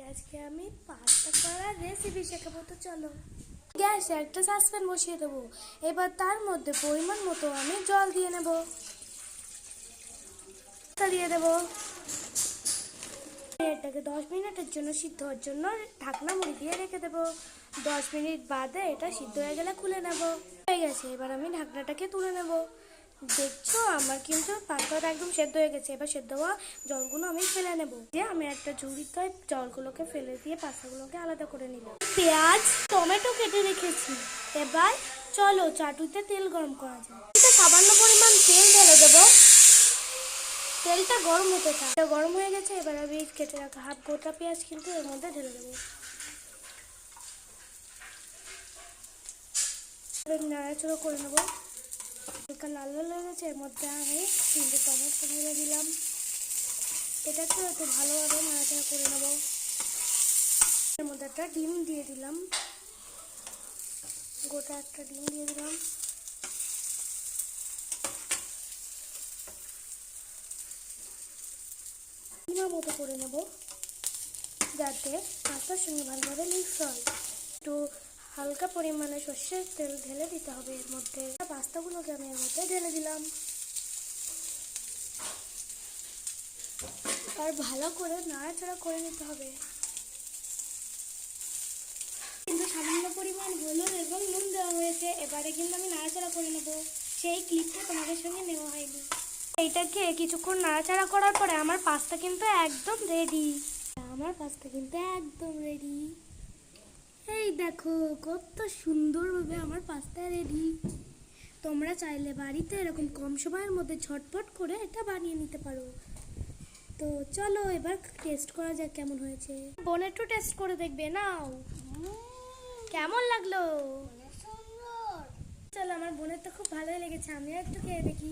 আজকে আমি পাস্তা করার রেসিপি শেখাবো। তো চলো, গ্যাসে একটা সসপ্যান বসিয়ে দেবো। এবার তার মধ্যে পরিমাণ মতো আমি জল দিয়ে নেব, দিয়ে দেবো। এটাকে 10 মিনিটের জন্য সিদ্ধ হওয়ার জন্য ঢাকনা মুড়ি দিয়ে রেখে দেবো। 10 মিনিট বাদে এটা সিদ্ধ হয়ে গেলে খুলে নেব। হয়ে গেছে, এবার আমি ঢাকনাটাকে তুলে নেব। দেখছো আমার কিন্তু পাস্তাটা একদম সেদ্ধ হয়ে গেছে। এবার সেদ্ধ হওয়া জলগুলো আমি ফেলে নেব। যে আমি একটা ঝুড়িতে জলগুলোকে ফেলে দিয়ে পাস্তাগুলোকে আলাদা করে নিলাম। পেঁয়াজ টমেটো কেটে রেখেছি। এবার চলো চাটুতে তেল গরম করা যায়। সামান্য পরিমাণ তেল ঢেলে দেবো। তেলটা গরম হতে থাক। গরম হয়ে গেছে, এবার আমি কেটে রাখা হাফ গোটা পেঁয়াজ কিন্তু এর মধ্যে ঢেলে দেবো। নাড়াচাড়া করে নেবো। হালকা লাল লাল হয়ে গেছে, এর মধ্যে আমি 3টে টমেটো ঢেলে দিলাম। এটাকে একটু ভালোভাবে নাড়াচাড়া করে নেবো। এর মধ্যে একটা ডিম দিয়ে দিলাম, গোটা একটা ডিম দিয়ে দিলাম। ডিমের মতো করে নেব যাতে পাস্তার সঙ্গে ভালোভাবে মিক্স হয়। একটু হালকা পরিমাণে সর্ষের তেল ঢেলে দিতে হবে এর মধ্যে। পাস্তাগুলোকে আমি এর মধ্যে ঢেলে দিলাম আর ভালো করে নাড়াচাড়া করে নিতে হবে। কিন্তু সামান্য পরিমাণ হলুদ এবং নুন দেওয়া হয়েছে। এবারে কিন্তু আমি নাড়াচাড়া করে নেব। সেই ক্লিপটা তোমাদের সঙ্গে নেওয়া হয়নি। এইটাকে কিছুক্ষণ নাড়াচাড়া করার পরে আমার পাস্তা কিন্তু একদম রেডি। এই দেখো কত সুন্দরভাবে আমার পাস্তা রেডি। তোমরা চাইলে বাড়িতে এরকম কম সময়ের মধ্যে ঝটপট করে এটা বানিয়ে নিতে পারো। তো চলো এবার টেস্ট করা যাক কেমন হয়েছে। বোন একটু টেস্ট করে দেখবে, নাও কেমন লাগলো। চলো, আমার বোনের তো খুব ভালোই লেগেছে, আমিও একটু খেয়ে দেখি।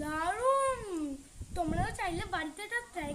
দারুণ! তোমরাও চাইলে বাড়িতে এটা ট্রাই